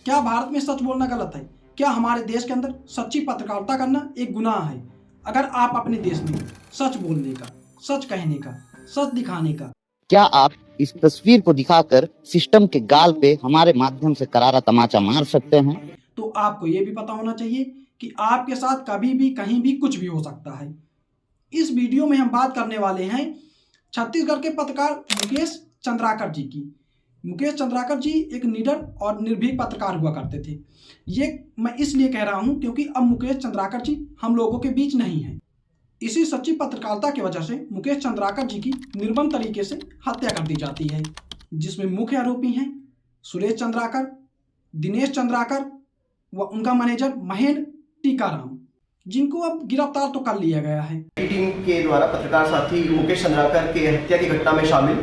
क्या भारत में सच बोलना गलत है? क्या हमारे देश के अंदर सच्ची पत्रकारिता करना एक गुनाह है? अगर आप अपने देश में सच बोलने का, सच कहने का, सच दिखाने का, क्या आप इस तस्वीर को दिखाकर सिस्टम के गाल पे हमारे माध्यम से करारा तमाचा मार सकते हैं? तो आपको ये भी पता होना चाहिए कि आपके साथ कभी भी कहीं भी कुछ भी हो सकता है। इस वीडियो में हम बात करने वाले हैं छत्तीसगढ़ के पत्रकार मुकेश चंद्राकर जी की। मुकेश चंद्राकर जी एक निडर और निर्भीक पत्रकार हुआ करते थे। ये मैं इसलिए कह रहा हूँ क्योंकि अब मुकेश चंद्राकर जी हम लोगों के बीच नहीं हैं। इसी सच्ची पत्रकारिता की वजह से मुकेश चंद्राकर जी की निर्मम तरीके से हत्या कर दी जाती है, जिसमें मुख्य आरोपी हैं सुरेश चंद्राकर, दिनेश चंद्राकर व उनका मैनेजर महेंद्र टीकाराम, जिनको अब गिरफ्तार तो कर लिया गया है। टीम के द्वारा पत्रकार साथी मुकेश चंद्राकर के हत्या की घटना में शामिल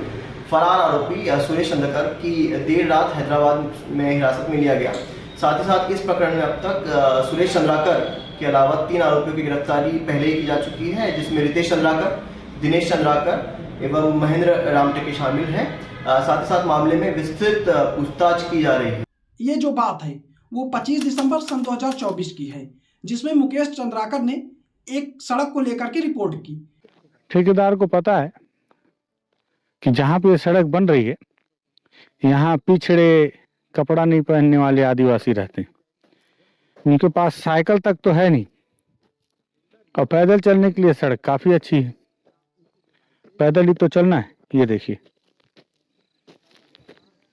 फरार आरोपी सुरेश चंद्राकर की देर रात हैदराबाद में हिरासत में लिया गया। साथ ही साथ इस प्रकरण में अब तक सुरेश चंद्राकर के अलावा 3 आरोपियों की गिरफ्तारी पहले ही की जा चुकी है, जिसमें रितेश चंद्राकर, दिनेश चंद्राकर एवं महेंद्र रामटेके शामिल हैं। साथ ही साथ मामले में विस्तृत पूछताछ की जा रही है। ये जो बात है वो 25 दिसंबर सन 2024 की है, जिसमें मुकेश चंद्राकर ने एक सड़क को लेकर के रिपोर्ट की। ठेकेदार को पता है कि जहाँ पे सड़क बन रही है यहाँ पिछड़े कपड़ा नहीं पहनने वाले आदिवासी रहते हैं, उनके पास साइकिल तक तो है नहीं और पैदल चलने के लिए सड़क काफी अच्छी है। पैदल ही तो चलना है। ये देखिए,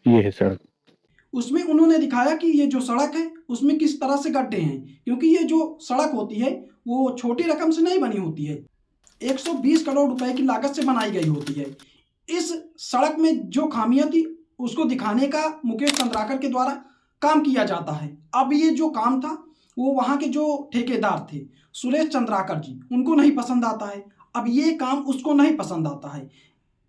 ये है सड़क। उसमें उन्होंने दिखाया कि ये जो सड़क है उसमें किस तरह से गड्ढे हैं, क्योंकि ये जो सड़क होती है वो छोटी रकम से नहीं बनी होती है, 120 करोड़ रुपए की लागत से बनाई गई होती है। इस सड़क में जो खामियां थी उसको दिखाने का मुकेश चंद्राकर के द्वारा काम किया जाता है। अब ये जो काम था वो वहाँ के जो ठेकेदार थे सुरेश चंद्राकर जी, उनको नहीं पसंद आता है। अब ये काम उसको नहीं पसंद आता है।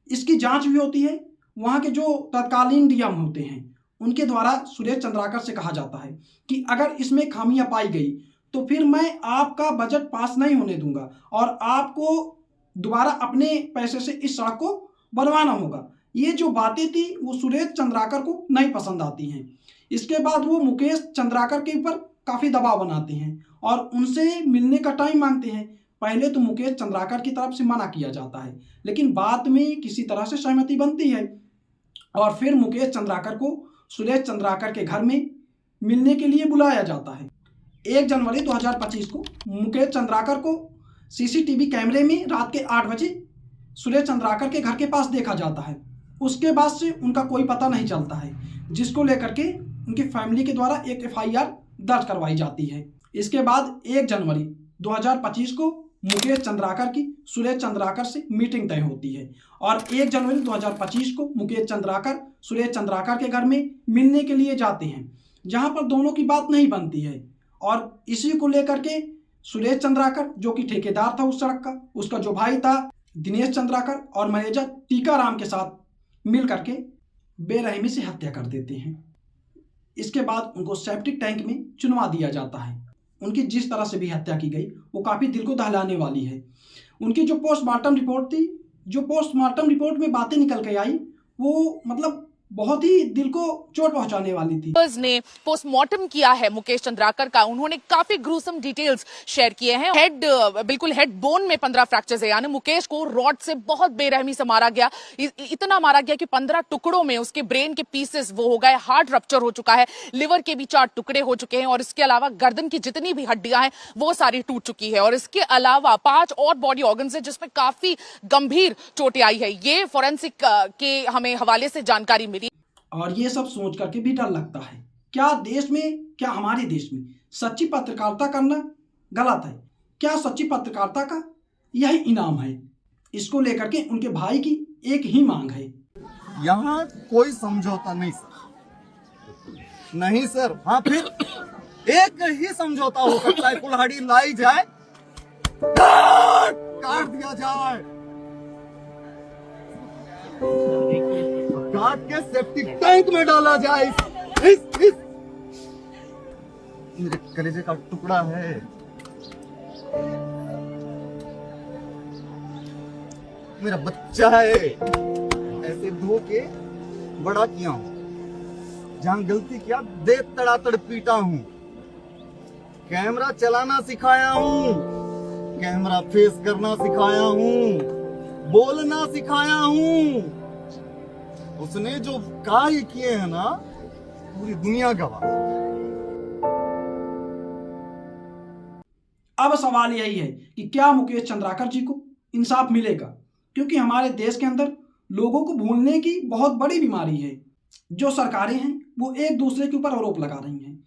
इसकी जांच भी होती है। वहाँ के जो तत्कालीन डीएम होते हैं उनके द्वारा सुरेश चंद्राकर से कहा जाता है कि अगर इसमें खामियां पाई गई तो फिर मैं आपका बजट पास नहीं होने दूंगा और आपको दोबारा अपने पैसे से इस सड़क को बनवाना होगा। ये जो बातें थी वो सुरेश चंद्राकर को नहीं पसंद आती हैं। इसके बाद वो मुकेश चंद्राकर के ऊपर काफ़ी दबाव बनाते हैं और उनसे मिलने का टाइम मांगते हैं। पहले तो मुकेश चंद्राकर की तरफ से मना किया जाता है, लेकिन बाद में किसी तरह से सहमति बनती है और फिर मुकेश चंद्राकर को सुरेश चंद्राकर के घर में मिलने के लिए बुलाया जाता है। 1 जनवरी 2025 को मुकेश चंद्राकर को सीसीटीवी कैमरे में रात के 8 बजे सुरेश चंद्राकर के घर के पास देखा जाता है। उसके बाद से उनका कोई पता नहीं चलता है, जिसको लेकर के उनकी फैमिली के द्वारा एक FIR दर्ज करवाई जाती है। इसके बाद 1 जनवरी 2025 को मुकेश चंद्राकर की सुरेश चंद्राकर से मीटिंग तय होती है और 1 जनवरी 2025 को मुकेश चंद्राकर सुरेश चंद्राकर के घर में मिलने के लिए जाते हैं, जहां पर दोनों की बात नहीं बनती है और इसी को लेकर के सुरेश चंद्राकर जो कि ठेकेदार था उस सड़क का, उसका जो भाई था दिनेश चंद्राकर और मैनेजर टीकाराम के साथ मिल करके बेरहमी से हत्या कर देते हैं। इसके बाद उनको सेप्टिक टैंक में चुनवा दिया जाता है। उनकी जिस तरह से भी हत्या की गई वो काफ़ी दिल को दहलाने वाली है। उनकी जो पोस्टमार्टम रिपोर्ट थी, जो पोस्टमार्टम रिपोर्ट में बातें निकल के आई वो मतलब बहुत ही दिल को चोट पहुंचाने वाली थी। ने पोस्टमार्टम किया है मुकेश चंद्राकर का। उन्होंने काफी ग्रूसम डिटेल्स शेयर किए हैं। बिल्कुल हेड बोन में 15 फ्रैक्चर्स है, यानी मुकेश को रॉड से बहुत बेरहमी से मारा गया। इतना मारा गया कि 15 टुकड़ों में उसके ब्रेन के पीसेस वो हो गए, हार्ट रप्चर हो चुका है, लिवर के भी 4 टुकड़े हो चुके हैं और इसके अलावा गर्दन की जितनी भी हड्डियां हैं वो सारी टूट चुकी है और इसके अलावा 5 और बॉडी ऑर्गन्स है जिसमें काफी गंभीर चोटें आई है। ये फोरेंसिक के हमें हवाले से जानकारी मिली। और ये सब सोच करके भी डर लगता है, क्या देश में, क्या हमारे देश में सच्ची पत्रकारिता करना गलत है? क्या सच्ची पत्रकारिता का यही इनाम है? इसको लेकर के उनके भाई की एक ही मांग है। यहाँ कोई समझौता नहीं सर, नहीं सर। हाँ, फिर एक ही समझौता हो सकता है, कुल्हाड़ी लाई जाए, काट दिया जाए, काट के सेप्टिक टैंक में डाला जाए। इस मेरे कलेजे का टुकड़ा है, मेरा बच्चा है, ऐसे धो के बड़ा किया हूं। जहां गलती किया दे तड़ातड़ पीटा हूं। कैमरा चलाना सिखाया हूं, कैमरा फेस करना सिखाया हूं, बोलना सिखाया हूं। उसने जो कार्य किए हैं ना, पूरी दुनिया गवाह। अब सवाल यही है कि क्या मुकेश चंद्राकर जी को इंसाफ मिलेगा, क्योंकि हमारे देश के अंदर लोगों को भूलने की बहुत बड़ी बीमारी है। जो सरकारें हैं वो एक दूसरे के ऊपर आरोप लगा रही हैं।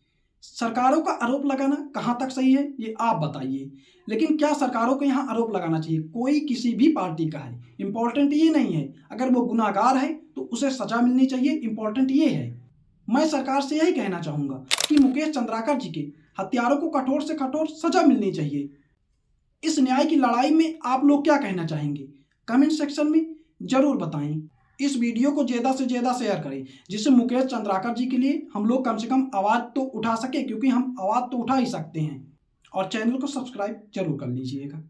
सरकारों का आरोप लगाना कहाँ तक सही है ये आप बताइए, लेकिन क्या सरकारों को यहाँ आरोप लगाना चाहिए? कोई किसी भी पार्टी का है, इम्पोर्टेंट ये नहीं है। अगर वो गुनाहगार है तो उसे सजा मिलनी चाहिए, इम्पोर्टेंट ये है। मैं सरकार से यही कहना चाहूँगा कि मुकेश चंद्राकर जी के हत्यारों को कठोर से कठोर सजा मिलनी चाहिए। इस न्याय की लड़ाई में आप लोग क्या कहना चाहेंगे? कमेंट सेक्शन में जरूर बताएं। इस वीडियो को ज़्यादा से ज़्यादा शेयर करें, जिससे मुकेश चंद्राकर जी के लिए हम लोग कम से कम आवाज़ तो उठा सके, क्योंकि हम आवाज़ तो उठा ही सकते हैं। और चैनल को सब्सक्राइब जरूर कर लीजिएगा।